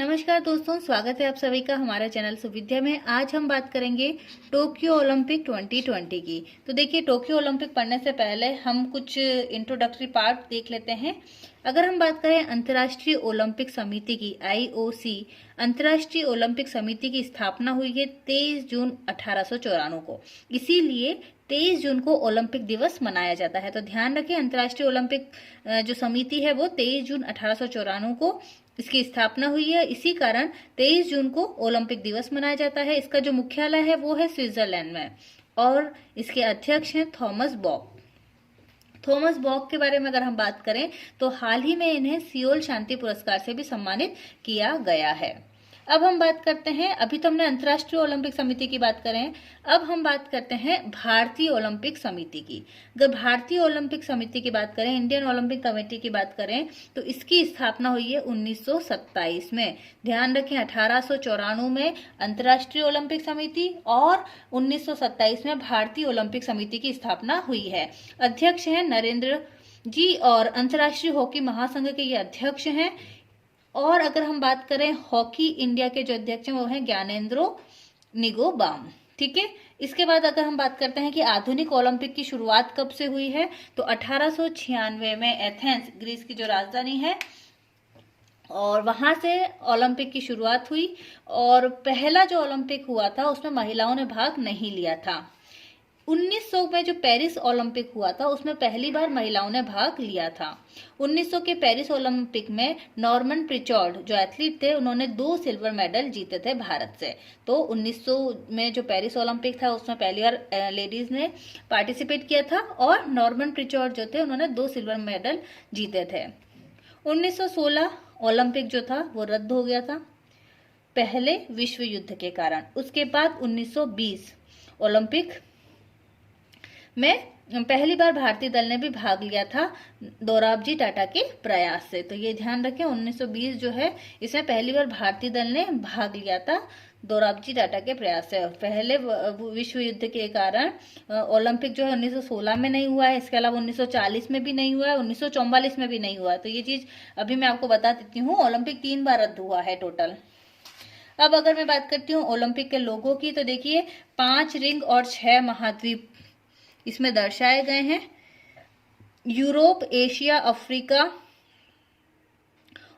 नमस्कार दोस्तों, स्वागत है आप सभी का हमारा चैनल सुविद्या में। आज हम बात करेंगे टोक्यो ओलंपिक 2020 की। तो देखिए, टोक्यो ओलंपिक पढ़ने से पहले हम कुछ इंट्रोडक्टरी पार्ट देख लेते हैं। अगर हम बात करें अंतर्राष्ट्रीय ओलंपिक समिति की, IOC अंतर्राष्ट्रीय ओलंपिक समिति की स्थापना हुई है 23 जून 1894 को। इसीलिए 23 जून को ओलंपिक दिवस मनाया जाता है। तो ध्यान रखें, अंतर्राष्ट्रीय ओलंपिक जो समिति है वो 23 जून 1894 को इसकी स्थापना हुई है। इसी कारण 23 जून को ओलंपिक दिवस मनाया जाता है। इसका जो मुख्यालय है वो है स्विट्जरलैंड में और इसके अध्यक्ष हैं थॉमस बॉक। थॉमस बॉक के बारे में अगर हम बात करें तो हाल ही में इन्हें सियोल शांति पुरस्कार से भी सम्मानित किया गया है। अब हम बात करते हैं, अभी तो हमने अंतर्राष्ट्रीय ओलंपिक समिति की बात करें, अब हम बात करते हैं भारतीय ओलंपिक समिति की। अगर भारतीय ओलंपिक समिति की बात करें, इंडियन ओलंपिक कमेटी की बात करें, तो इसकी स्थापना हुई है 1927 में। ध्यान रखें, 1894 में अंतर्राष्ट्रीय ओलंपिक समिति और 1927 में भारतीय ओलंपिक समिति की स्थापना हुई है। अध्यक्ष हैं नरेंद्र जी और अंतर्राष्ट्रीय हॉकी महासंघ के ये अध्यक्ष हैं। और अगर हम बात करें हॉकी इंडिया के जो अध्यक्ष हैं वो हैं ज्ञानेंद्रो निगोबाम। ठीक है, इसके बाद अगर हम बात करते हैं कि आधुनिक ओलंपिक की शुरुआत कब से हुई है, तो 1896 में एथेंस, ग्रीस की जो राजधानी है, और वहां से ओलंपिक की शुरुआत हुई। और पहला जो ओलंपिक हुआ था उसमें महिलाओं ने भाग नहीं लिया था। 1900 में जो पेरिस ओलंपिक हुआ था उसमें पहली बार महिलाओं ने भाग लिया था। 1900 के पेरिस ओलंपिक में नॉर्मन प्रिचॉर्ड जो एथलीट थे उन्होंने 2 सिल्वर मेडल जीते थे भारत से। तो 1900 में जो पेरिस ओलंपिक था उसमें पहली बार लेडीज ने पार्टिसिपेट किया था और नॉर्मन प्रिचॉर्ड जो थे उन्होंने 2 सिल्वर मेडल जीते थे। 1916 ओलंपिक जो था वो रद्द हो गया था पहले विश्व युद्ध के कारण। उसके बाद 1920 ओलंपिक में पहली बार भारतीय दल ने भी भाग लिया था दोराबजी टाटा के प्रयास से। तो ये ध्यान रखें, 1920 जो है इसमें पहली बार भारतीय दल ने भाग लिया था दोराबजी टाटा के प्रयास से। पहले विश्व युद्ध के कारण ओलंपिक जो है 1916 में नहीं हुआ है, इसके अलावा 1940 में भी नहीं हुआ है, 1944 में भी नहीं हुआ है। तो ये चीज अभी मैं आपको बता देती हूँ। ओलंपिक 3 बार रद्द हुआ है टोटल। अब अगर मैं बात करती हूँ ओलंपिक के लोगों की, तो देखिए 5 रिंग और 6 महाद्वीप इसमें दर्शाए गए हैं। यूरोप, एशिया, अफ्रीका,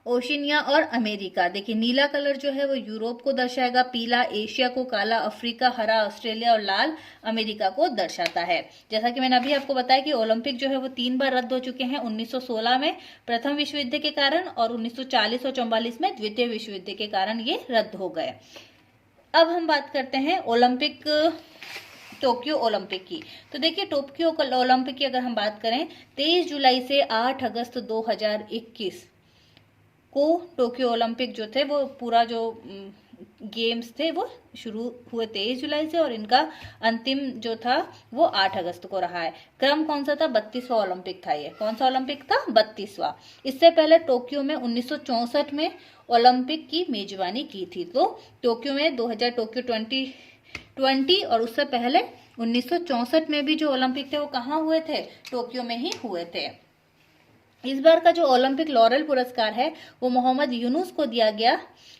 ओशिनिया और अमेरिका। देखिए नीला कलर जो है वो यूरोप को दर्शाएगा, पीला एशिया को, काला अफ्रीका, हरा ऑस्ट्रेलिया और लाल अमेरिका को दर्शाता है। जैसा कि मैंने अभी आपको बताया कि ओलंपिक जो है वो 3 बार रद्द हो चुके हैं। 1916 में प्रथम विश्व युद्ध के कारण और 1940 और 44 में द्वितीय विश्व युद्ध के कारण ये रद्द हो गए। अब हम बात करते हैं ओलंपिक टोक्यो ओलंपिक की। तो देखिए टोक्यो ओलंपिक की अगर हम बात करें, 23 जुलाई से 8 अगस्त 2021 को टोक्यो ओलंपिक जो थे वो पूरा जो गेम्स थे वो शुरू हुए 23 जुलाई से और इनका अंतिम जो था वो 8 अगस्त को रहा है। क्रम कौन सा था? 32वां ओलंपिक था। ये कौन सा ओलंपिक था? 32वां। इससे पहले टोक्यो में 1964 में ओलंपिक की मेजबानी की थी। तो टोक्यो में 2000 टोक्यो 2020 और उससे पहले 1964 में भी जो ओलंपिक थे वो कहाँ हुए थे? टोक्यो में ही हुए थे। इस बार का जो ओलंपिक लॉरेल पुरस्कार है वो मोहम्मद यूनुस को दिया गया।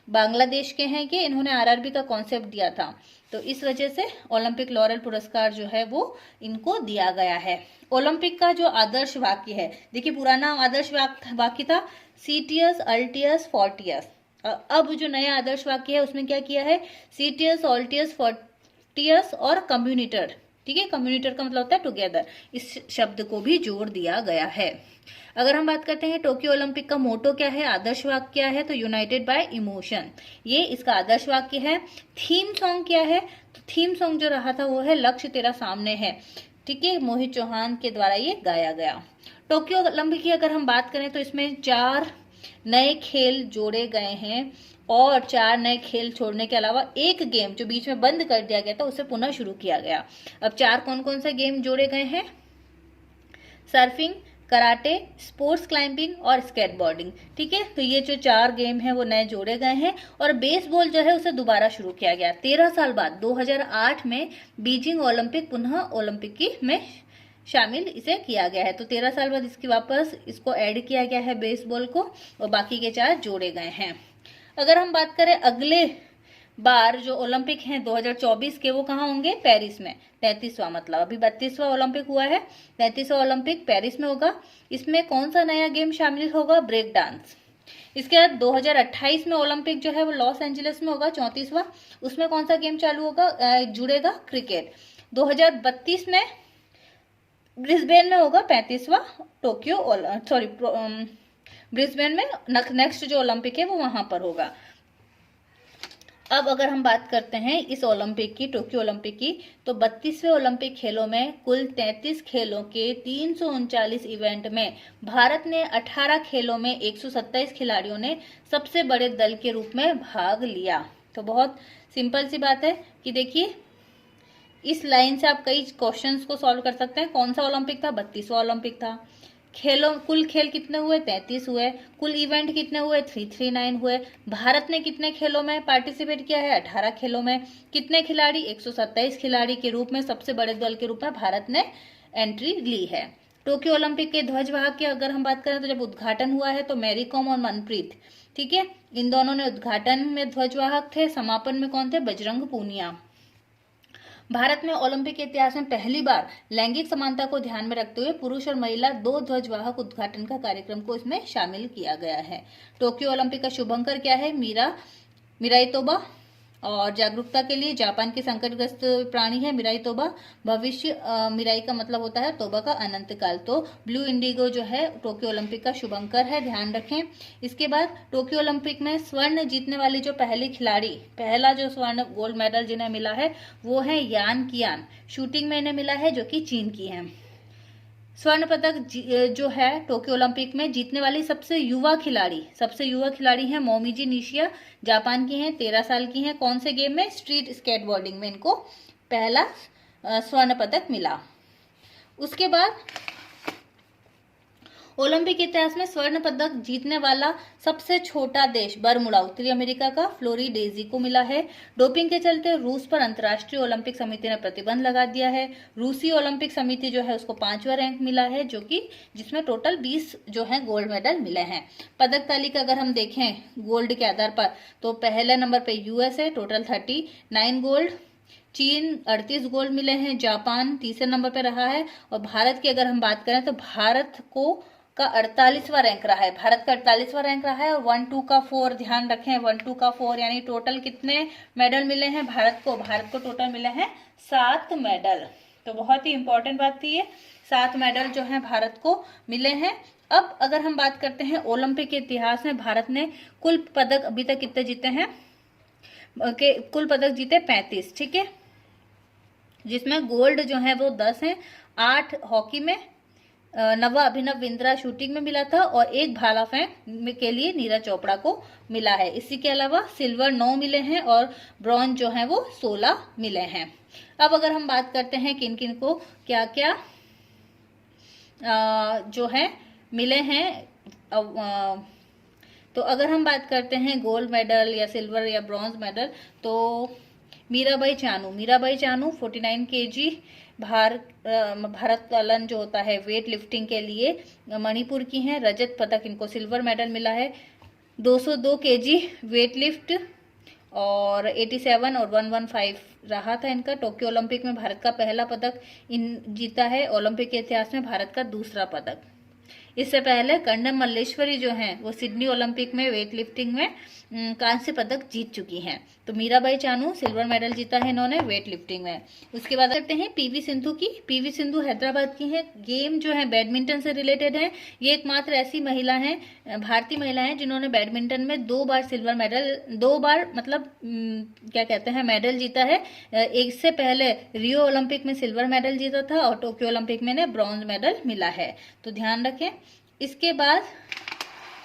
बांग्लादेश के हैं कि इन्होंने आरआरबी का कॉन्सेप्ट दिया था, तो इस वजह से ओलंपिक लॉरेल पुरस्कार जो है वो इनको दिया गया है। ओलंपिक का जो आदर्श वाक्य है, देखिए पुराना आदर्श वाक्य था सीटियस, अल्टियस, फोर्टियस। अब जो नया आदर्श वाक्य है उसमें क्या किया है? सीटियस, ऑल्टियस, फोर्टियस और कम्युनिटर। ठीक है, कम्युनिटर का मतलब होता है टुगेदर। इस शब्द को भी जोड़ दिया गया है। अगर हम बात करते हैं टोक्यो ओलंपिक का मोटो क्या है, आदर्श वाक्य क्या है, तो यूनाइटेड बाय इमोशन, ये इसका आदर्श वाक्य है। थीम सॉन्ग क्या है? तो थीम सॉन्ग जो रहा था वो है लक्ष्य तेरा सामने है। ठीक है, मोहित चौहान के द्वारा ये गाया गया। टोक्यो ओलंपिक की अगर हम बात करें तो इसमें 4 नए खेल जोड़े गए हैं और 4 नए खेल छोड़ने के अलावा एक गेम जो बीच में बंद कर दिया गया था उसे पुनः शुरू किया गया। अब 4 कौन कौन से गेम जोड़े गए हैं? सर्फिंग, कराटे, स्पोर्ट्स क्लाइंबिंग और स्केटबोर्डिंग। ठीक है, तो ये जो 4 गेम हैं वो नए जोड़े गए हैं। और बेसबॉल जो है उसे दोबारा शुरू किया गया 13 साल बाद। 2008 में बीजिंग ओलंपिक पुनः ओलंपिक की में शामिल इसे किया गया है। तो 13 साल बाद इसकी वापस इसको ऐड किया गया है बेसबॉल को, और बाकी के 4 जोड़े गए हैं। अगर हम बात करें अगले बार जो ओलंपिक हैं 2024 के, वो कहाँ होंगे? पेरिस में। 33वां, मतलब अभी 32वां ओलंपिक हुआ है, 33वां ओलंपिक पेरिस में होगा। इसमें कौन सा नया गेम शामिल होगा? Break dance. इसके बाद 2028 में ओलंपिक जो है वो लॉस एंजलिस में होगा, 34वां। उसमें कौन सा गेम चालू होगा, जुड़ेगा? क्रिकेट। 2032 में ब्रिस्बेन में होगा 35वां टोक्यो, सॉरी ब्रिस्बेन में नेक्स्ट जो ओलंपिक है वो वहां पर होगा। अब अगर हम बात करते हैं इस ओलंपिक की, टोक्यो ओलंपिक की, तो 32वें ओलंपिक खेलों में कुल 33 खेलों के 339 इवेंट में भारत ने 18 खेलों में 127 खिलाड़ियों ने सबसे बड़े दल के रूप में भाग लिया। तो बहुत सिंपल सी बात है कि देखिए इस लाइन से आप कई क्वेश्चंस को सॉल्व कर सकते हैं। कौन सा ओलंपिक था? 32वां ओलंपिक था। खेलों, कुल खेल कितने हुए? 33 हुए। कुल इवेंट कितने हुए? 339 हुए। भारत ने कितने खेलों में पार्टिसिपेट किया है? 18 खेलों में। कितने खिलाड़ी? 127 खिलाड़ी के रूप में सबसे बड़े दल के रूप में भारत ने एंट्री ली है। टोक्यो ओलंपिक के ध्वजवाहक की अगर हम बात करें तो जब उद्घाटन हुआ है तो मैरी कॉम और मनप्रीत, ठीक है, इन दोनों ने उद्घाटन में ध्वजवाहक थे। समापन में कौन थे? बजरंग पूनिया। भारत में ओलंपिक के इतिहास में पहली बार लैंगिक समानता को ध्यान में रखते हुए पुरुष और महिला 2 ध्वजवाहक उद्घाटन का कार्यक्रम को इसमें शामिल किया गया है। टोक्यो ओलंपिक का शुभंकर क्या है? मिराई तोबा। और जागरूकता के लिए जापान के संकटग्रस्त प्राणी है मिराई तोबा। भविष्य, मिराई का मतलब होता है तोबा का अनंत काल। तो ब्लू इंडिगो जो है टोक्यो ओलंपिक का शुभंकर है, ध्यान रखें। इसके बाद टोक्यो ओलंपिक में स्वर्ण जीतने वाली जो पहली खिलाड़ी, पहला जो स्वर्ण गोल्ड मेडल जिन्हें मिला है वो है यान कियान। शूटिंग में इन्हें मिला है जो कि चीन की है। स्वर्ण पदक जो है टोक्यो ओलंपिक में जीतने वाली सबसे युवा खिलाड़ी हैं मोमिजी निशिया, जापान की हैं, 13 साल की हैं। कौन से गेम में? स्ट्रीट स्केटबोर्डिंग में इनको पहला स्वर्ण पदक मिला। उसके बाद ओलंपिक इतिहास में स्वर्ण पदक जीतने वाला सबसे छोटा देश बरमुडा, उत्तरी अमेरिका का फ्लोरिडेजी को मिला है। डोपिंग के चलते रूस पर अंतर्राष्ट्रीय ओलंपिक समिति ने प्रतिबंध लगा दिया है। रूसी ओलंपिक समिति जो है उसको 5वां रैंक मिला है, जो कि जिसमें टोटल 20 जो है गोल्ड मेडल मिले हैं। पदक तालिका अगर हम देखें गोल्ड के आधार पर तो पहले नंबर पे यूएस है, टोटल 39 गोल्ड। चीन 38 गोल्ड मिले हैं। जापान तीसरे नंबर पे रहा है। और भारत की अगर हम बात करें तो भारत का 48वां रैंक रहा है। भारत का 48वां रैंक रहा है। और 1, 2 का 4, ध्यान रखें 1, 2 का 4 यानी टोटल कितने मेडल मिले हैं भारत को टोटल मिले हैं 7 मेडल। तो बहुत ही इंपॉर्टेंट बात थी ये, 7 मेडल जो है भारत को मिले हैं। अब अगर हम बात करते हैं ओलंपिक के इतिहास में भारत ने कुल पदक अभी तक कितने जीते हैं? कुल पदक जीते 35, ठीक है, जिसमें गोल्ड जो है वो 10 है। 8 हॉकी में नवा अभिनव बिंद्रा शूटिंग में मिला था और 1 भाला फेंक के लिए नीरज चोपड़ा को मिला है। इसी के अलावा सिल्वर 9 मिले हैं और ब्रॉन्ज जो है वो 16 मिले हैं। अब अगर हम बात करते हैं किन किन को क्या क्या जो है मिले हैं, तो अगर हम बात करते हैं गोल्ड मेडल या सिल्वर या ब्रॉन्ज मेडल तो मीराबाई चानू 49 kg भारतोलन जो होता है वेट लिफ्टिंग के लिए मणिपुर की हैं। रजत पदक इनको सिल्वर मेडल मिला है। 202 kg वेट लिफ्ट और 87 और 115 रहा था इनका। टोक्यो ओलंपिक में भारत का पहला पदक जीता है। ओलंपिक के इतिहास में भारत का दूसरा पदक। इससे पहले कर्णम मल्लेश्वरी जो हैं वो सिडनी ओलंपिक में वेट लिफ्टिंग में कांस्य पदक जीत चुकी हैं। तो मीराबाई चानू सिल्वर मेडल जीता है इन्होंने वेट लिफ्टिंग में। उसके बाद करते हैं पीवी सिंधु की। पीवी सिंधु हैदराबाद की है। गेम जो है बैडमिंटन से रिलेटेड है। ये एकमात्र ऐसी महिला है, भारतीय महिला है, जिन्होंने बैडमिंटन में 2 बार सिल्वर मेडल, 2 बार मतलब क्या कहते हैं मेडल जीता है। इससे पहले रियो ओलंपिक में सिल्वर मेडल जीता था और टोक्यो ओलंपिक में इन्हें ब्रॉन्ज मेडल मिला है, तो ध्यान रखें। इसके बाद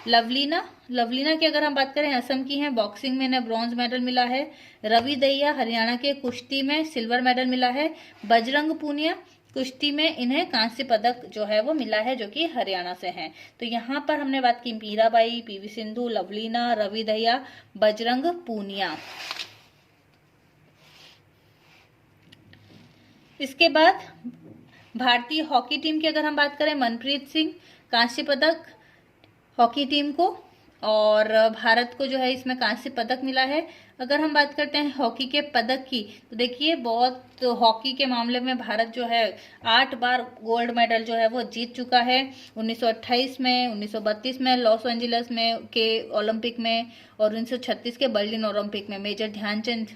लवलीना की अगर हम बात करें असम की हैं, बॉक्सिंग में इन्हें ब्रॉन्ज मेडल मिला है। रवि दहिया हरियाणा के कुश्ती में सिल्वर मेडल मिला है। बजरंग पूनिया कुश्ती में इन्हें कांस्य पदक जो है वो मिला है, जो कि हरियाणा से हैं। तो यहाँ पर हमने बात की मीराबाई, पीवी सिंधु, लवलीना, रवि दहिया, बजरंग पूनिया। इसके बाद भारतीय हॉकी टीम की अगर हम बात करें मनप्रीत सिंह कांस्य पदक हॉकी टीम को और भारत को जो है इसमें कांस्य पदक मिला है। अगर हम बात करते हैं हॉकी के पदक की, तो देखिए बहुत हॉकी के मामले में भारत जो है 8 बार गोल्ड मेडल जो है वो जीत चुका है। 1928 में, 1932 में लॉस एंजलिस में के ओलंपिक में, और 1936 के बर्लिन ओलंपिक में मेजर ध्यानचंद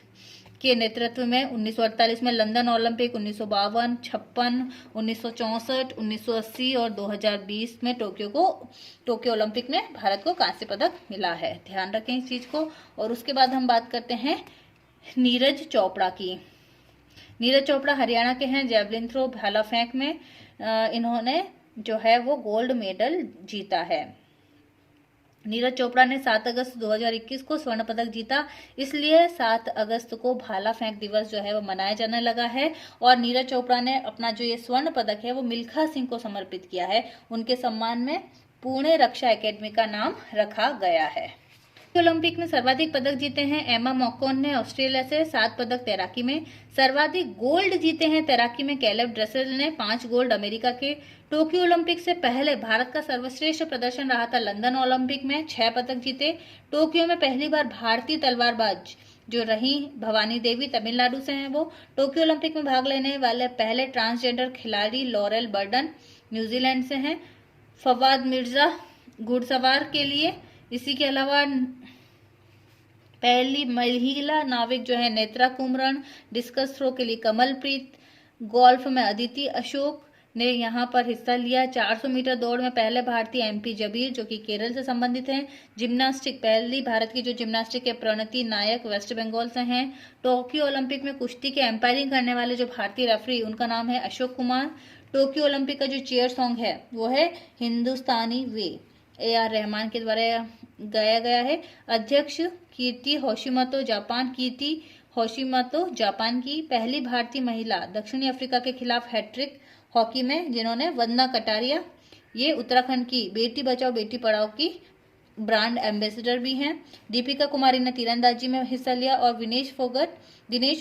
के नेतृत्व में, 1948 में लंदन ओलंपिक, 1952, 56, 1964, 1980 और 2020 में टोक्यो ओलंपिक में भारत को कांस्य पदक मिला है। ध्यान रखें इस चीज को। और उसके बाद हम बात करते हैं नीरज चोपड़ा की। नीरज चोपड़ा हरियाणा के हैं। जेवलिन थ्रो, भाला फेंक में इन्होंने जो है वो गोल्ड मेडल जीता है। नीरज चोपड़ा ने 7 अगस्त 2021 को स्वर्ण पदक जीता, इसलिए 7 अगस्त को भाला फेंक दिवस जो है वो मनाया जाने लगा है। और नीरज चोपड़ा ने अपना जो ये स्वर्ण पदक है वो मिल्खा सिंह को समर्पित किया है। उनके सम्मान में पुणे रक्षा एकेडमी का नाम रखा गया है। ओलंपिक में सर्वाधिक पदक जीते हैं एमा मॉकॉन ने ऑस्ट्रेलिया से, 7 पदक तैराकी में। सर्वाधिक गोल्ड जीते हैं तैराकी में कैलेब ड्रेसेल ने, 5 गोल्ड अमेरिका के। टोक्यो ओलंपिक से पहले भारत का सर्वश्रेष्ठ प्रदर्शन रहा था लंदन ओलंपिक में, 6 पदक जीते। टोक्यो में पहली बार भारतीय तलवारबाज जो रही भवानी देवी, तमिलनाडु से हैं वो। टोक्यो ओलंपिक में भाग लेने वाले पहले ट्रांसजेंडर खिलाड़ी लॉरेल बर्डन न्यूजीलैंड से हैं। फवाद मिर्जा घुड़सवार के लिए। इसी के अलावा पहली महिला नाविक जो है नेत्रा कुमरन। डिस्कस थ्रो के लिए कमलप्रीत। गोल्फ में अदिति अशोक ने यहाँ पर हिस्सा लिया। 400 मीटर दौड़ में पहले भारतीय एमपी जबीर जो कि केरल से संबंधित हैं। जिम्नास्टिक, पहली भारत की जो जिम्नास्टिक है प्रणति नायक वेस्ट बंगाल से हैं। टोक्यो ओलंपिक में कुश्ती के एम्पायरिंग करने वाले जो भारतीय रेफरी उनका नाम है अशोक कुमार। टोक्यो ओलंपिक का जो चीयर सॉन्ग है वो है हिंदुस्तानी वे, AR रहमान के द्वारा गाया गया है। अध्यक्ष कीर्ति होशिमतो जापान। कीर्ति होशिमतो जापान की पहली भारतीय महिला दक्षिणी अफ्रीका के खिलाफ हैट्रिक हॉकी में जिन्होंने वंदना कटारिया, ये उत्तराखंड की बेटी बचाओ बेटी पढ़ाओ की ब्रांड एम्बेसडर भी हैं। दीपिका कुमारी ने तीरंदाजी में हिस्सा लिया और दिनेश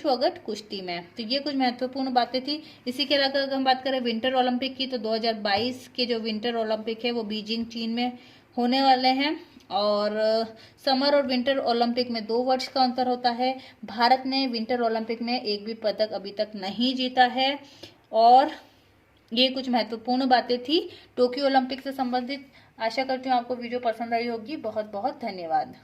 फोगट कुश्ती में। तो ये कुछ महत्वपूर्ण बातें थी। इसी के अलावा अगर हम बात करें विंटर ओलंपिक की, तो 2022 के जो विंटर ओलंपिक है वो बीजिंग चीन में होने वाले हैं। और समर और विंटर ओलंपिक में 2 वर्ष का अंतर होता है। भारत ने विंटर ओलंपिक में एक भी पदक अभी तक नहीं जीता है। और ये कुछ महत्वपूर्ण बातें थी टोक्यो ओलंपिक से संबंधित। आशा करती हूँ आपको वीडियो पसंद आई होगी। बहुत बहुत धन्यवाद।